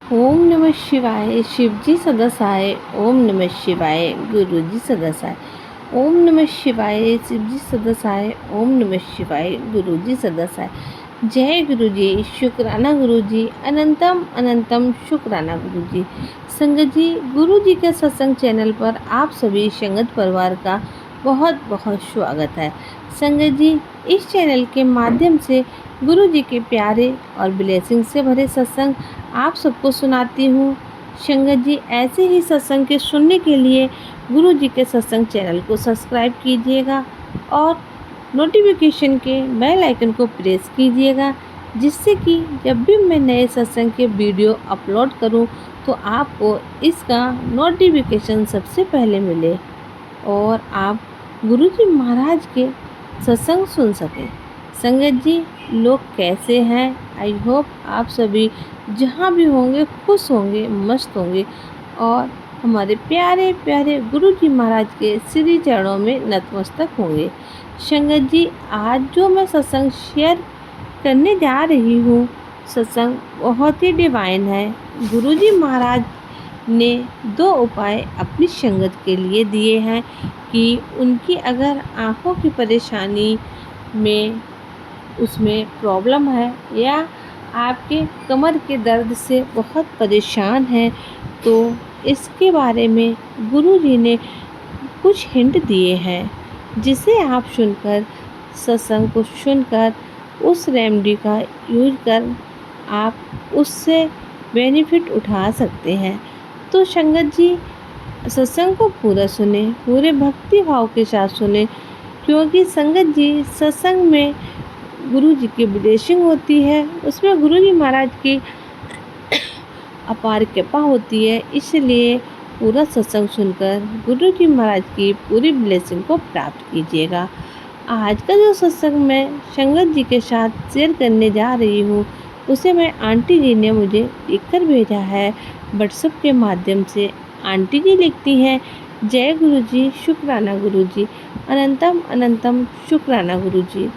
ओम नमः शिवाय शिवजी सदासाय। ओम नमः शिवाय गुरुजी सदासाय। ओम नमः शिवाय शिवजी सदासाय। ओम नमः शिवाय गुरुजी सदासाय। जय गुरुजी, शुक्राना गुरुजी, अनंतम अनंतम शुक्राना गुरुजी। संगत जी, गुरुजी के सत्संग चैनल पर आप सभी संगत परिवार का बहुत बहुत स्वागत है। संगत जी, इस चैनल के माध्यम से गुरु जी के प्यारे और ब्लेसिंग से भरे सत्संग आप सबको सुनाती हूँ। संगत जी, ऐसे ही सत्संग के सुनने के लिए गुरु जी के सत्संग चैनल को सब्सक्राइब कीजिएगा और नोटिफिकेशन के बेल आइकन को प्रेस कीजिएगा, जिससे कि जब भी मैं नए सत्संग के वीडियो अपलोड करूं तो आपको इसका नोटिफिकेशन सबसे पहले मिले और आप गुरु जी महाराज के सत्संग सुन सकें। संगत जी, लोग कैसे हैं? आई होप आप सभी जहाँ भी होंगे खुश होंगे, मस्त होंगे और हमारे प्यारे प्यारे गुरु जी महाराज के श्री चरणों में नतमस्तक होंगे। संगत जी, आज जो मैं सत्संग शेयर करने जा रही हूँ, सत्संग बहुत ही डिवाइन है। गुरु जी महाराज ने 2 उपाय अपनी संगत के लिए दिए हैं कि उनकी अगर आँखों की परेशानी में उसमें प्रॉब्लम है या आपके कमर के दर्द से बहुत परेशान हैं, तो इसके बारे में गुरुजी ने कुछ हिंट दिए हैं, जिसे आप सुनकर सत्संग को सुनकर उस रेमेडी का यूज कर आप उससे बेनिफिट उठा सकते हैं। तो संगत जी, सत्संग को पूरा सुने, पूरे भक्ति भाव के साथ सुने, क्योंकि संगत जी सत्संग में गुरु जी की ब्लेसिंग होती है, उसमें गुरु जी महाराज की अपार कृपा होती है। इसलिए पूरा सत्संग सुनकर गुरु जी महाराज की पूरी ब्लेसिंग को प्राप्त कीजिएगा। आज का जो सत्संग मैं संगत जी के साथ शेयर करने जा रही हूँ, उसे मैं आंटी जी ने मुझे लिखकर भेजा है व्हाट्सएप के माध्यम से। आंटी जी लिखती हैं, जय गुरु जी, शुक्राना गुरु जी, अनंतम अनंतम शुक्राना गुरु जी।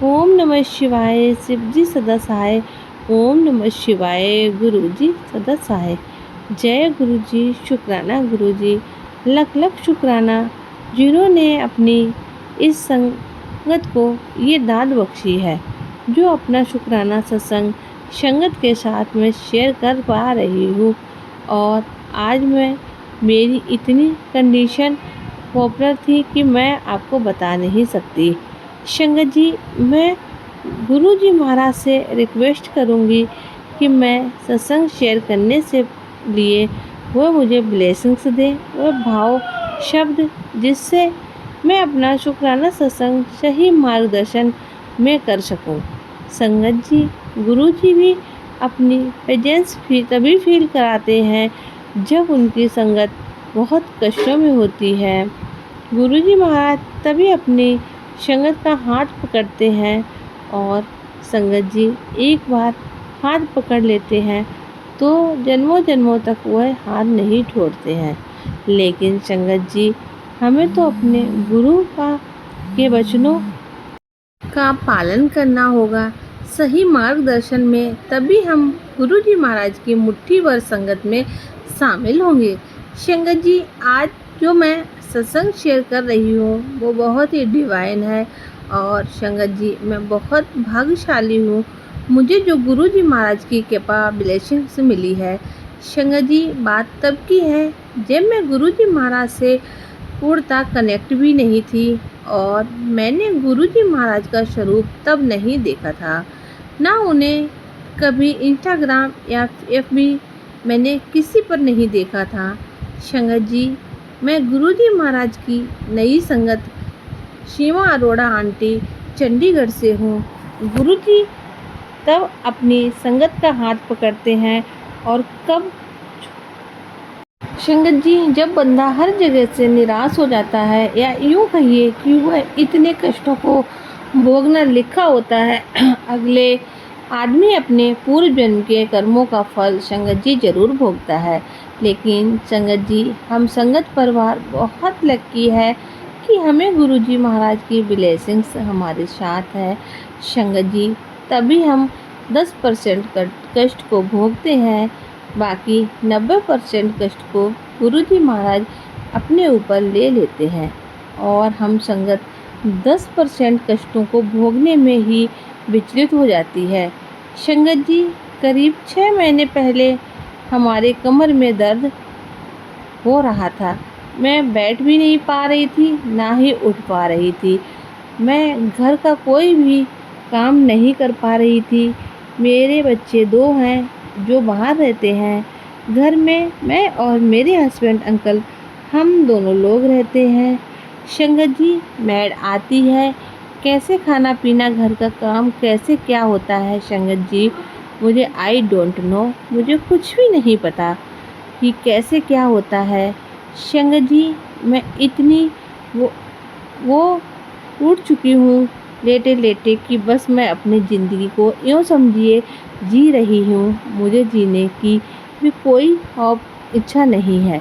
ओम नमः शिवाय शिवजी सदा सहाय। ओम नमः शिवाय गुरुजी सदा सहाय। जय गुरुजी, शुक्राना गुरुजी, लख लख शुक्राना जिन्होंने अपनी इस संगत को ये दाद बख्शी है, जो अपना शुक्राना सत्संग संगत के साथ में शेयर कर पा रही हूँ। और आज मैं मेरी इतनी कंडीशन पॉपुलर थी कि मैं आपको बता नहीं सकती। संगत जी, मैं गुरु जी महाराज से रिक्वेस्ट करूँगी कि मैं सत्संग शेयर करने से लिए वह मुझे ब्लेसिंग्स दें, वह भाव शब्द, जिससे मैं अपना शुक्राना सत्संग सही मार्गदर्शन में कर सकूं। संगत जी, गुरु जी भी अपनी प्रेजेंस तभी फील कराते हैं जब उनकी संगत बहुत कष्टों में होती है। गुरु जी महाराज तभी अपनी संगत का हाथ पकड़ते हैं और संगत जी एक बार हाथ पकड़ लेते हैं तो जन्मों जन्मों तक वह हाथ नहीं छोड़ते हैं। लेकिन संगत जी, हमें तो अपने गुरु के वचनों का पालन करना होगा सही मार्गदर्शन में, तभी हम गुरु जी महाराज की मुट्ठी भर संगत में शामिल होंगे। संगत जी, आज जो मैं सत्संग शेयर कर रही हूँ वो बहुत ही डिवाइन है और संगत जी, मैं बहुत भाग्यशाली हूँ, मुझे जो गुरु जी महाराज की कृपा ब्लेसिंग से मिली है। संगत जी, बात तब की है जब मैं गुरु जी महाराज से पूर्णतः कनेक्ट भी नहीं थी और मैंने गुरु जी महाराज का स्वरूप तब नहीं देखा था, ना उन्हें कभी इंस्टाग्राम या FB मैंने किसी पर नहीं देखा था। संगत जी, मैं गुरु जी महाराज की नई संगत सीमा अरोड़ा आंटी चंडीगढ़ से हूँ। गुरु जी तब अपनी संगत का हाथ पकड़ते हैं और कब संगत जी, जब बंदा हर जगह से निराश हो जाता है या यूँ कहिए कि वह इतने कष्टों को भोगना लिखा होता है, अगले आदमी अपने पूर्व जन्म के कर्मों का फल संगत जी जरूर भोगता है। लेकिन संगत जी, हम संगत परिवार बहुत लकी है कि हमें गुरु जी महाराज की ब्लेसिंग्स हमारे साथ है। संगत जी, तभी हम 10% कष्ट को भोगते हैं बाकी 90% कष्ट को गुरुजी महाराज अपने ऊपर ले लेते हैं और हम संगत 10% कष्टों को भोगने में ही विचलित हो जाती है। संगत जी, करीब 6 महीने पहले हमारे कमर में दर्द हो रहा था। मैं बैठ भी नहीं पा रही थी, ना ही उठ पा रही थी। मैं घर का कोई भी काम नहीं कर पा रही थी। मेरे बच्चे 2 हैं जो बाहर रहते हैं। घर में मैं और मेरे हस्बैंड अंकल हम दोनों लोग रहते हैं। संगत जी, मैड आती है, कैसे खाना पीना घर का काम कैसे क्या होता है संगत जी, मुझे आई डोंट नो, मुझे कुछ भी नहीं पता कि कैसे क्या होता है। संगत जी, मैं इतनी वो उठ चुकी हूँ लेटे लेटे कि बस मैं अपनी ज़िंदगी को यूँ समझिए जी रही हूँ। मुझे जीने की भी कोई और इच्छा नहीं है।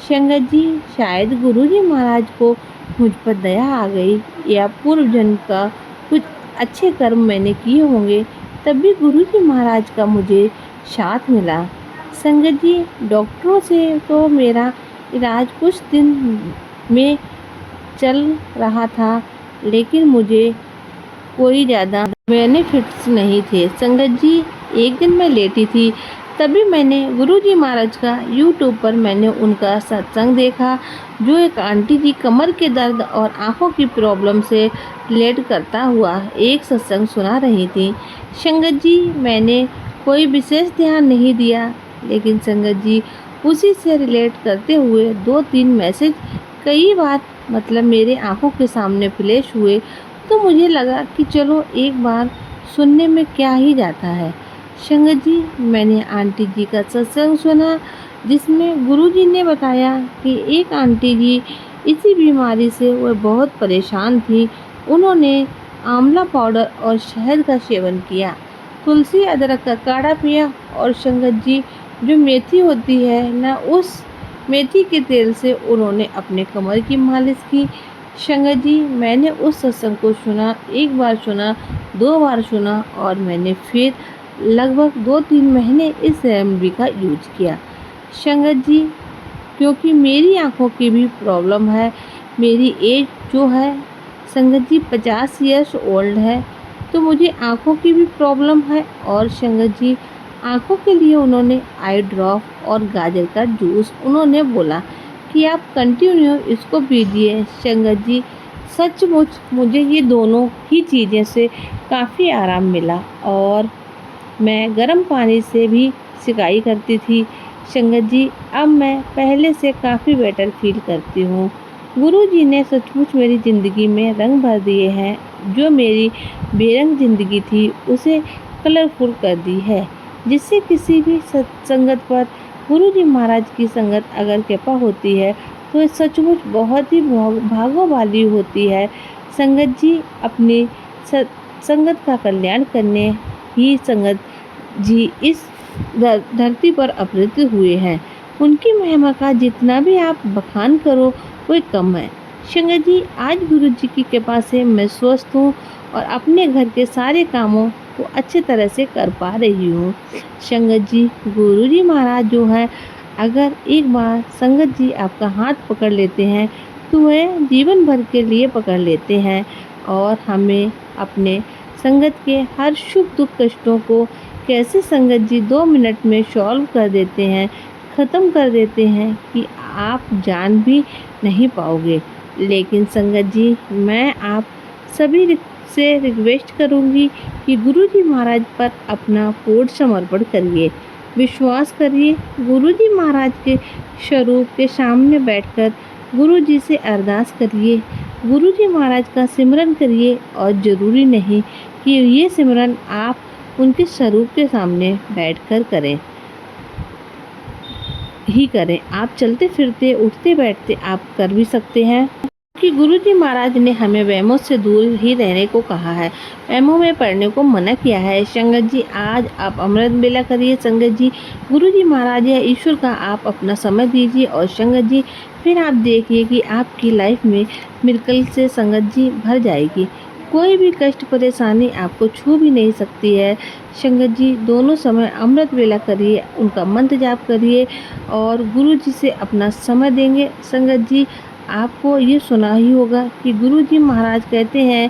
संगत जी, शायद गुरुजी महाराज को मुझ पर दया आ गई या पूर्व जन्म का कुछ अच्छे कर्म मैंने किए होंगे, तभी गुरुजी महाराज का मुझे साथ मिला। संगत जी, डॉक्टरों से तो मेरा इलाज कुछ दिन में चल रहा था, लेकिन मुझे कोई ज़्यादा बेनिफिट्स नहीं थे। संगत जी, एक दिन मैं लेटी थी, तभी मैंने गुरुजी महाराज का यूट्यूब पर मैंने उनका सत्संग देखा, जो एक आंटी जी कमर के दर्द और आँखों की प्रॉब्लम से रिलेट करता हुआ एक सत्संग सुना रही थी। संगत जी, मैंने कोई विशेष ध्यान नहीं दिया, लेकिन संगत जी, उसी से रिलेट करते हुए 2-3 मैसेज कई बार मेरे आँखों के सामने फ्लैश हुए, तो मुझे लगा कि चलो एक बार सुनने में क्या ही जाता है। संगत जी, मैंने आंटी जी का सत्संग सुना, जिसमें गुरुजी ने बताया कि एक आंटी जी इसी बीमारी से वह बहुत परेशान थी। उन्होंने आंवला पाउडर और शहद का सेवन किया, तुलसी अदरक का काढ़ा पिया और संगत जी, जो मेथी होती है ना, उस मेथी के तेल से उन्होंने अपने कमर की मालिश की। संगत जी, मैंने उस सत्संग को सुना, एक बार सुना, 2 बार सुना और मैंने फिर लगभग 2-3 महीने इस रेमेडी का यूज किया। संगत जी, क्योंकि मेरी आँखों की भी प्रॉब्लम है, मेरी एज जो है संगत जी 50 ईयर्स ओल्ड है, तो मुझे आँखों की भी प्रॉब्लम है। और संगत जी, आँखों के लिए उन्होंने आई ड्रॉप और गाजर का जूस उन्होंने बोला कि आप कंटिन्यू इसको पीजिए। संगत जी, सचमुच मुझे ये दोनों ही चीज़ें से काफ़ी आराम मिला और मैं गर्म पानी से भी सिकाई करती थी। संगत जी, अब मैं पहले से काफ़ी बेटर फील करती हूँ। गुरुजी ने सचमुच मेरी ज़िंदगी में रंग भर दिए हैं, जो मेरी बेरंग ज़िंदगी थी उसे कलरफुल कर दी है। जिससे किसी भी सत्संगत पर गुरुजी महाराज की संगत अगर कृपा होती है, तो सचमुच बहुत ही भागों वाली होती है। संगत जी, अपनी संगत का कल्याण करने ही संगत जी इस धरती पर अवतरित हुए हैं। उनकी महिमा का जितना भी आप बखान करो, वो कम है। संगत जी, आज गुरु जी की कृपा से मैं स्वस्थ हूँ और अपने घर के सारे कामों को अच्छे तरह से कर पा रही हूँ। संगत जी, गुरु जी महाराज जो है, अगर एक बार संगत जी आपका हाथ पकड़ लेते हैं, तो वह जीवन भर के लिए पकड़ लेते हैं और हमें अपने संगत के हर सुख दुख कष्टों को कैसे संगत जी 2 मिनट में सॉल्व कर देते हैं, ख़त्म कर देते हैं कि आप जान भी नहीं पाओगे। लेकिन संगत जी, मैं आप सभी से रिक्वेस्ट करूंगी कि गुरुजी महाराज पर अपना पूर्ण समर्पण करिए, विश्वास करिए। गुरुजी महाराज के स्वरूप के सामने बैठकर गुरुजी से अरदास करिए, गुरुजी महाराज का सिमरन करिए और ज़रूरी नहीं कि ये सिमरन आप उनके स्वरूप के सामने बैठकर करें ही करें, आप चलते फिरते उठते बैठते आप कर भी सकते हैं, कि गुरुजी महाराज ने हमें वहमों से दूर ही रहने को कहा है, वहमों में पढ़ने को मना किया है। संगत जी, आज आप अमृत बेला करिए। संगत जी, गुरुजी महाराज या ईश्वर का आप अपना समय दीजिए और संगत जी, फिर आप देखिए कि आपकी लाइफ में मिरेकल से संगत जी भर जाएगी। कोई भी कष्ट परेशानी आपको छू भी नहीं सकती है। संगत जी, दोनों समय अमृत वेला करिए, उनका मंत्र जाप करिए और गुरु जी से अपना समय देंगे। संगत जी, आपको ये सुना ही होगा कि गुरु जी महाराज कहते हैं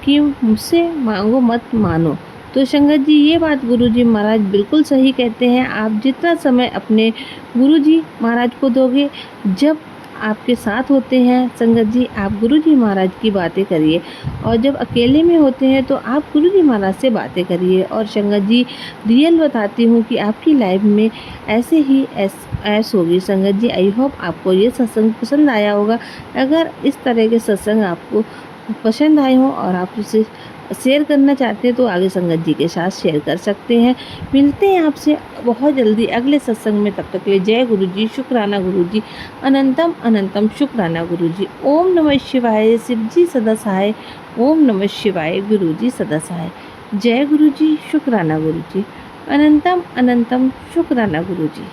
कि मुझसे मांगो मत मानो। तो संगत जी, ये बात गुरु जी महाराज बिल्कुल सही कहते हैं। आप जितना समय अपने गुरु जी महाराज को दोगे, जब आपके साथ होते हैं संगत जी, आप गुरु जी महाराज की बातें करिए और जब अकेले में होते हैं तो आप गुरु जी महाराज से बातें करिए। और संगत जी, रियल बताती हूँ कि आपकी लाइफ में ऐसे ही ऐस होगी। संगत जी, आई होप आपको ये सत्संग पसंद आया होगा। अगर इस तरह के सत्संग आपको पसंद आए हों और आप इसे शेयर करना चाहते हैं तो आगे संगत जी के साथ शेयर कर सकते हैं। मिलते हैं आपसे बहुत जल्दी अगले सत्संग में। तब तक के लिए जय गुरु जी, शुक्राना गुरु जी, अनंतम अनंतम शुक्राना गुरु जी। ओम नमः शिवाय, शिव जी सदा सहाय। ओम नमः शिवाय, गुरु जी सदा सहाय। जय गुरु जी, शुक्राना गुरु जी, अनंतम अनंतम शुक्राना गुरु जी।